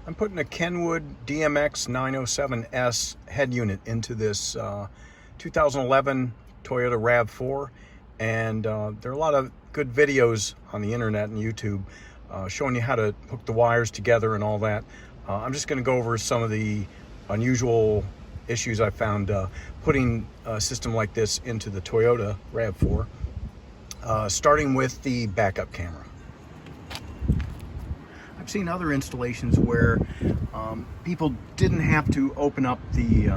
I'm putting a Kenwood DMS907S head unit into this 2011 Toyota RAV4, and there are a lot of good videos on the internet and YouTube showing you how to hook the wires together and all that. I'm just going to go over some of the unusual issues I found putting a system like this into the Toyota RAV4, starting with the backup camera. I've seen other installations where people didn't have to open up the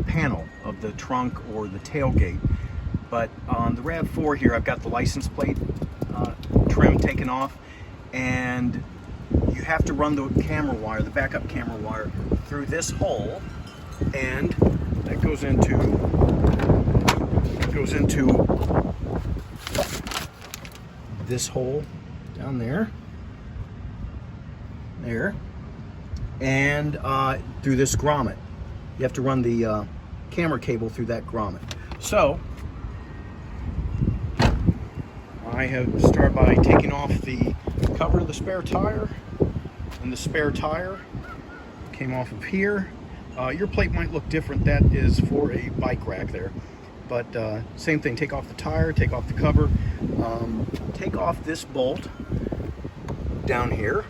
panel of the trunk or the tailgate, but on the RAV4 here I've got the license plate trim taken off, and you have to run the camera wire, the backup camera wire, through this hole, and that goes into this hole down there, and through this grommet. You have to run the camera cable through that grommet. So I have started by taking off the cover of the spare tire, and the spare tire came off of here. Your plate might look different. That is for a bike rack there, but same thing. Take off the tire, take off the cover, take off this bolt down here,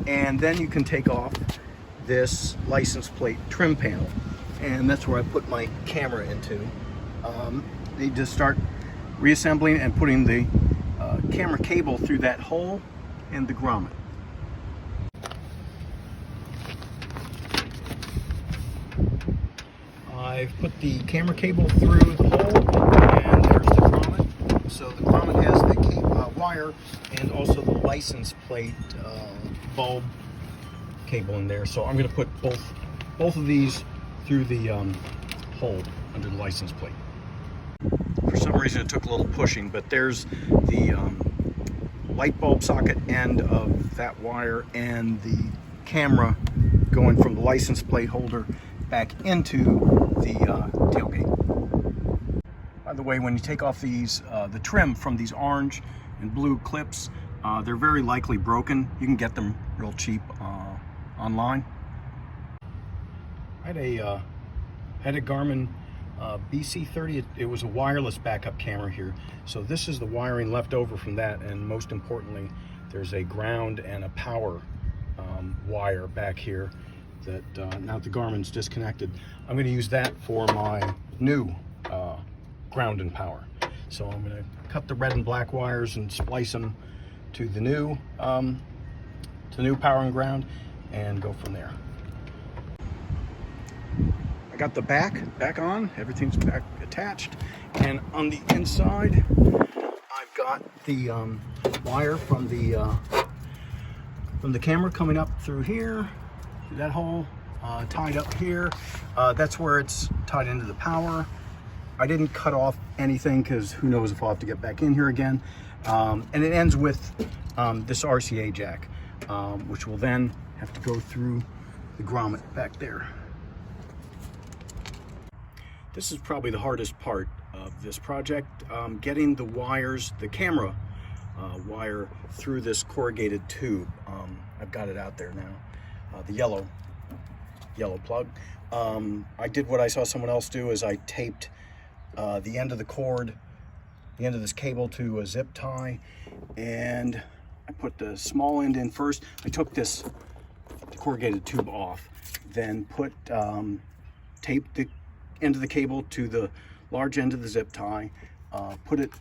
and then you can take off this license plate trim panel, and that's where I put my camera into. Need to start reassembling and putting the camera cable through that hole and the grommet. I've put the camera cable through the hole, and there's the grommet. So the grommet has the wire and also the license plate bulb cable in there. So I'm going to put both of these through the hole under the license plate. For some reason it took a little pushing, but there's the light bulb socket end of that wire and the camera going from the license plate holder back into the tailgate. By the way, when you take off these, the trim from these orange and blue clips, they're very likely broken. You can get them real cheap online. I had a Garmin BC30. It was a wireless backup camera here. So this is the wiring left over from that, and most importantly, there's a ground and a power wire back here that now the Garmin's disconnected. I'm going to use that for my new ground and power. So I'm going to cut the red and black wires and splice them to the new power and ground, and go from there. I got the back on, everything's back attached, and on the inside I've got the wire from the camera coming up through here, through that hole, tied up here. That's where it's tied into the power. I didn't cut off anything because who knows if I'll have to get back in here again. And it ends with this RCA jack, which will then have to go through the grommet back there. This is probably the hardest part of this project, getting the wires, the camera wire, through this corrugated tube. I've got it out there now, the yellow plug. I did what I saw someone else do, is I taped the end of the cord, the end of this cable, to a zip tie, and I put the small end in first. I took the corrugated tube off, then taped the end of the cable to the large end of the zip tie,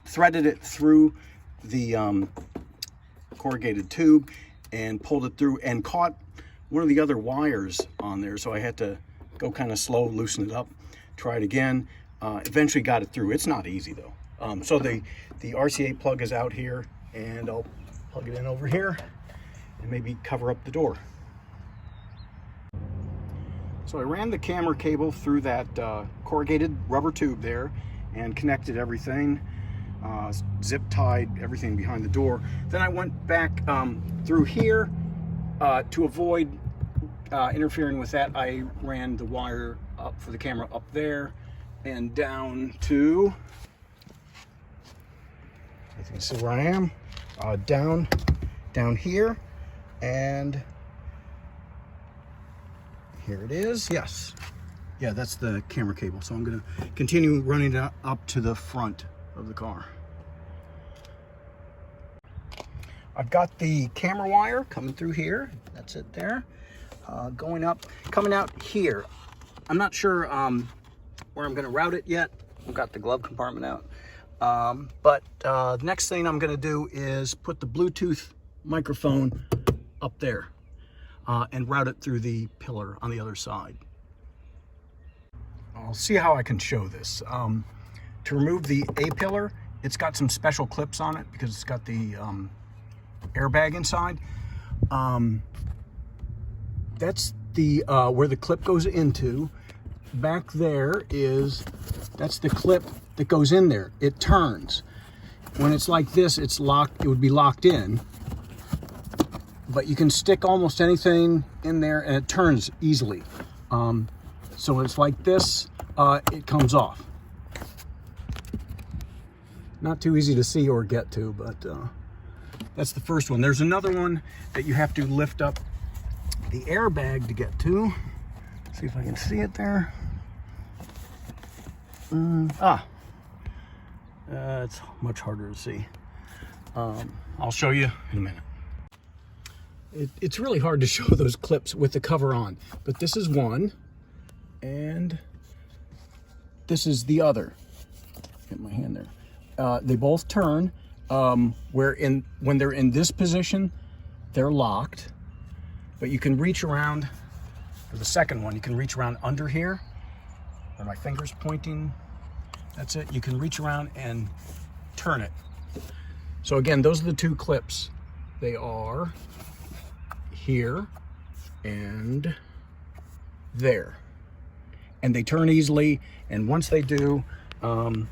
threaded it through the corrugated tube, and pulled it through, and caught one of the other wires on there, so I had to go kind of slow, loosen it up, try it again. Eventually got it through. It's not easy though. So the RCA plug is out here, and I'll plug it in over here and maybe cover up the door. So I ran the camera cable through that corrugated rubber tube there and connected everything, zip tied everything behind the door. Then I went back through here to avoid interfering with that. I ran the wire up for the camera up there and down to, you can see where I am, down here, and Here it is. Yes. Yeah, that's the camera cable. So I'm going to continue running it up to the front of the car. I've got the camera wire coming through here. That's it there. Going up, coming out here. I'm not sure where I'm going to route it yet. I've got the glove compartment out. But the next thing I'm going to do is put the Bluetooth microphone up there and route it through the pillar on the other side. I'll see how I can show this. To remove the A pillar, it's got some special clips on it because it's got the airbag inside. That's the where the clip goes into. Back there that's the clip that goes in there. It turns. When it's like this, it's locked. It would be locked in, but you can stick almost anything in there and it turns easily. So when it's like this, it comes off. Not too easy to see or get to, but that's the first one. There's another one that you have to lift up the airbag to get to. See if I can see it there. It's much harder to see. I'll show you in a minute. It's really hard to show those clips with the cover on, but this is one, and this is the other. Get my hand there. They both turn. When they're in this position, they're locked, but you can reach around. For the second one, you can reach around under here, where my finger's pointing. That's it. You can reach around and turn it. So again, those are the two clips. They are here and there, and they turn easily. And once they do, then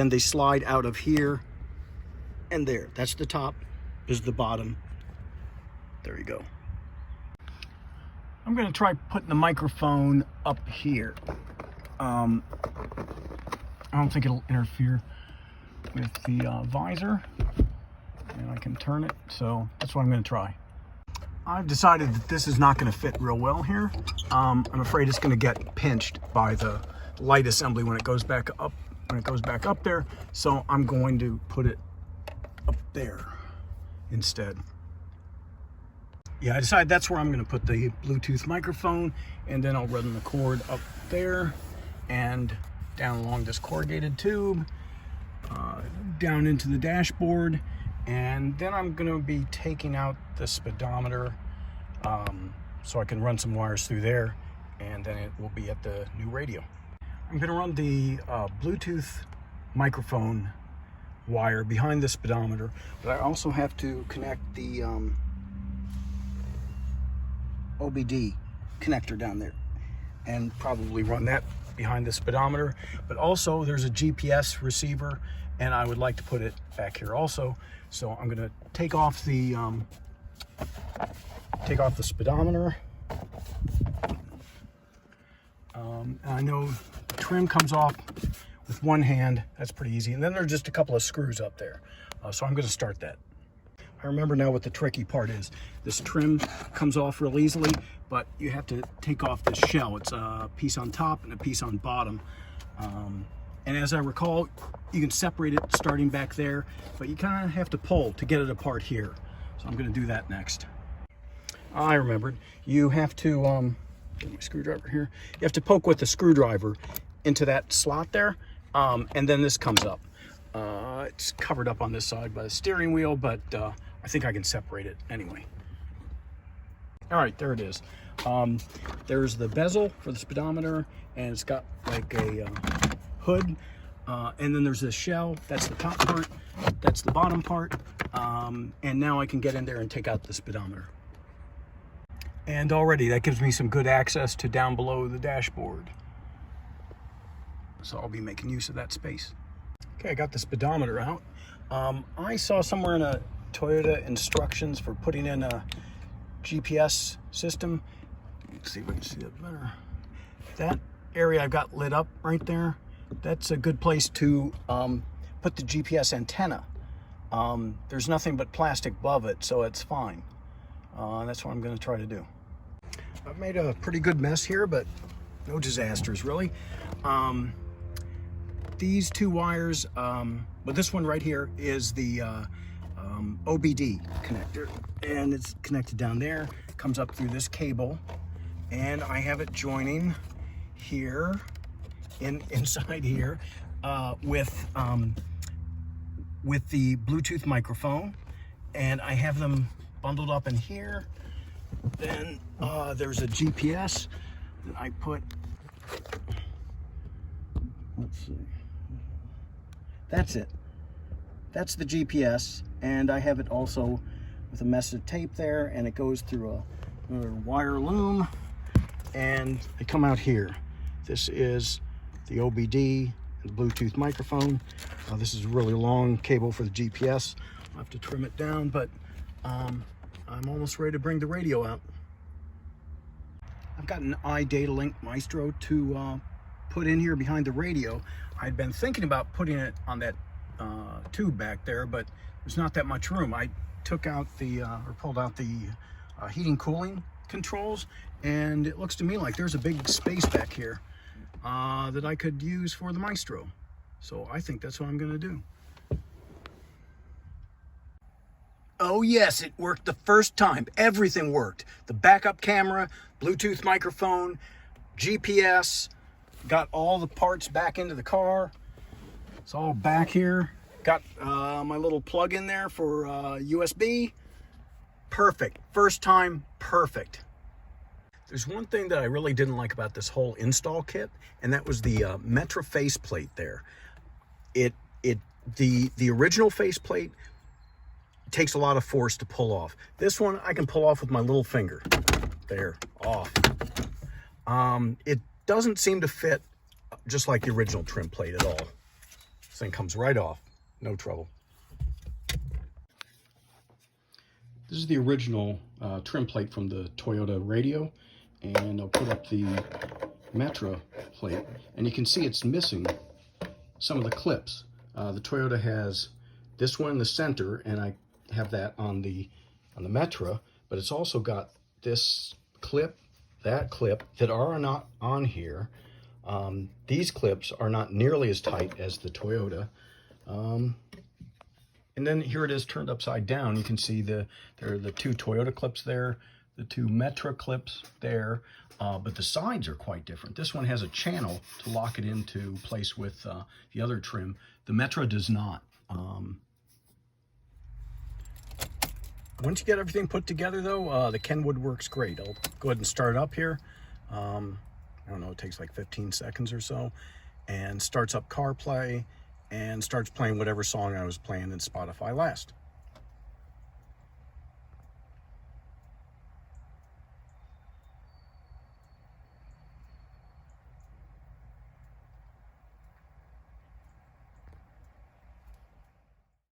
they slide out of here and there. That's the top, is the bottom. There you go. I'm going to try putting the microphone up here. I don't think it'll interfere with the visor, and I can turn it, so that's what I'm going to try. I've decided that this is not going to fit real well here. I'm afraid it's going to get pinched by the light assembly when it goes back up. There, so I'm going to put it up there instead. Yeah, I decided that's where I'm going to put the Bluetooth microphone, and then I'll run the cord up there and down along this corrugated tube, down into the dashboard, and then I'm going to be taking out the speedometer so I can run some wires through there, and then it will be at the new radio. I'm going to run the Bluetooth microphone wire behind the speedometer, but I also have to connect the OBD connector down there and probably run that behind the speedometer. But also there's a GPS receiver, and I would like to put it back here also. So I'm going to take off the speedometer. I know the trim comes off with one hand. That's pretty easy. And then there's just a couple of screws up there. So I'm going to start that. I remember now what the tricky part is. This trim comes off real easily, but you have to take off this shell. It's a piece on top and a piece on bottom. And as I recall, you can separate it starting back there, but you kind of have to pull to get it apart here. So I'm going to do that next. I remembered. You have to, get my screwdriver here. You have to poke with the screwdriver into that slot there, and then this comes up. It's covered up on this side by the steering wheel, but I think I can separate it anyway. All right, there it is. There's the bezel for the speedometer, and it's got like a hood, and then there's this shell. That's the top part, that's the bottom part, and now I can get in there and take out the speedometer. And already that gives me some good access to down below the dashboard. So I'll be making use of that space. Okay, I got the speedometer out. I saw somewhere in a Toyota instructions for putting in a GPS system. Let's see if we can see that better. That area I've got lit up right there, that's a good place to put the GPS antenna. There's nothing but plastic above it, so it's fine. That's what I'm going to try to do. I've made a pretty good mess here, but no disasters really. These two wires, but this one right here is the OBD connector, and it's connected down there, comes up through this cable, and I have it joining here, inside here, with the Bluetooth microphone, and I have them bundled up in here. Then there's a GPS that I put, let's see, that's it. That's the GPS, and I have it also with a mess of tape there, and it goes through another wire loom, and they come out here. This is the OBD, the Bluetooth microphone. This is a really long cable for the GPS. I'll have to trim it down, but I'm almost ready to bring the radio out. I've got an iDatalink Maestro to put in here behind the radio. I'd been thinking about putting it on that tube back there, but there's not that much room. I took out the, or pulled out the heating cooling controls, and it looks to me like there's a big space back here that I could use for the Maestro. So I think that's what I'm gonna do. Oh yes, it worked the first time. Everything worked. The backup camera, Bluetooth microphone, GPS, got all the parts back into the car. It's all back here. Got my little plug in there for USB. Perfect. First time, perfect. There's one thing that I really didn't like about this whole install kit, and that was the Metra faceplate there. The original faceplate takes a lot of force to pull off. This one I can pull off with my little finger. There, off. It doesn't seem to fit just like the original trim plate at all. This thing comes right off, no trouble. This is the original trim plate from the Toyota radio, and I'll put up the Metra plate, and you can see it's missing some of the clips. The Toyota has this one in the center, and I have that on the Metra, but it's also got this clip, that clip, that are not on here. These clips are not nearly as tight as the Toyota. And then here it is turned upside down. You can see there are the two Toyota clips there, the two Metra clips there, but the sides are quite different. This one has a channel to lock it into place with the other trim. The Metra does not. Once you get everything put together though, the Kenwood works great. I'll go ahead and start it up here. I don't know, it takes like 15 seconds or so, and starts up CarPlay and starts playing whatever song I was playing in Spotify last.